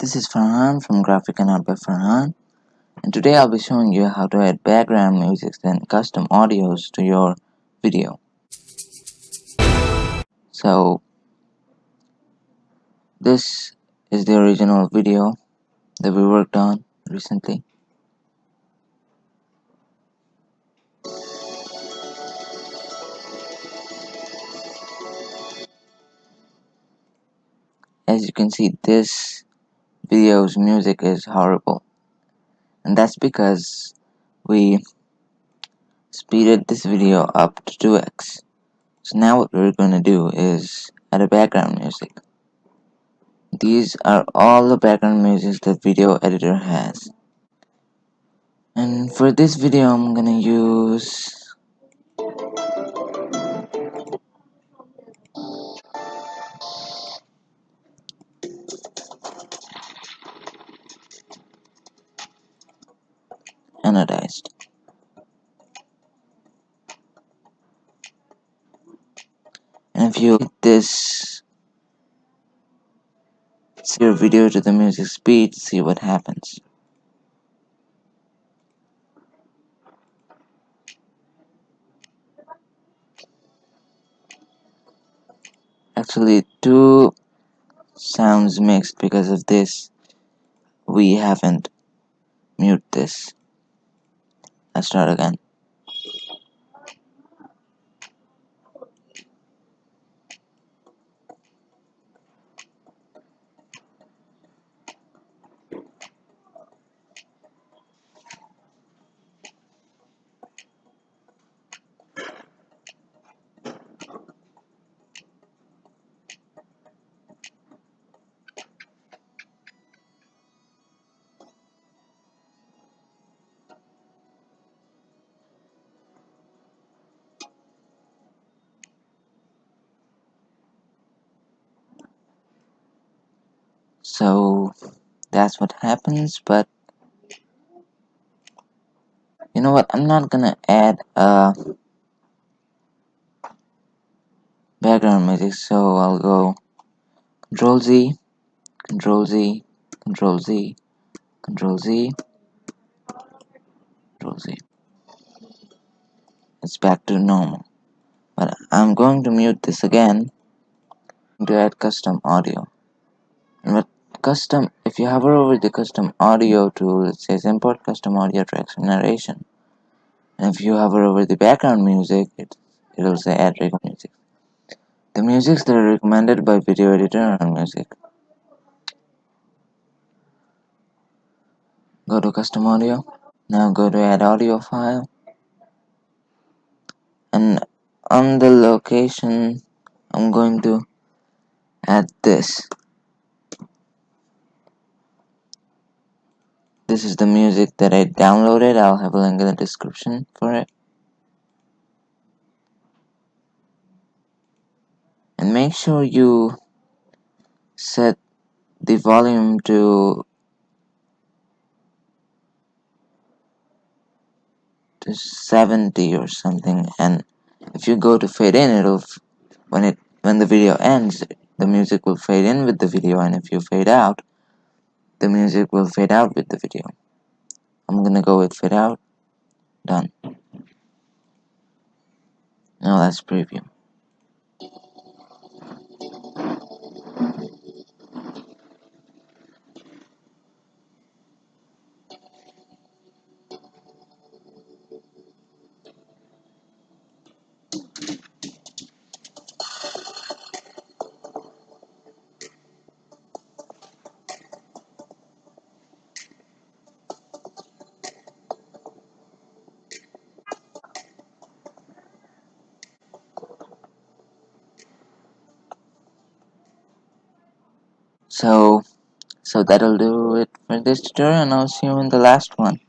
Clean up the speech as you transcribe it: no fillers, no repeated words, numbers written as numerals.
This is Farhan from Graphic and Art by Farhan, and today I'll be showing you how to add background music and custom audios to your video. So this is the original video that we worked on recently. As you can see, this video's music is horrible, and that's because we speeded this video up to 2x. So now what we're going to do is add a background music. These are all the background music that video editor has. And for this video I'm gonna use Anodized. And if you hit this your video to the music speed, see what happens. Actually, two sounds mixed because of this. We haven't mute this. Let's start again. So that's what happens, but you know what? I'm not gonna add a background music, so I'll go Ctrl+Z, Ctrl+Z, Ctrl+Z, Ctrl+Z, Ctrl+Z. It's back to normal. But I'm going to mute this again to add custom audio. And if you hover over the custom audio tool, it says import custom audio tracks from narration. And if you hover over the background music, it'll say add recommended music. The musics that are recommended by video editor are music. Go to custom audio. Now go to add audio file. And on the location, I'm going to add this. This is the music that I downloaded. I'll have a link in the description for it. And make sure you set the volume to 70 or something, and if you go to fade in, when the video ends, the music will fade in with the video, and if you fade out, the music will fade out with the video. I'm gonna go with fade out. Done. Now let's preview. So that'll do it for this tutorial, and I'll see you in the last one.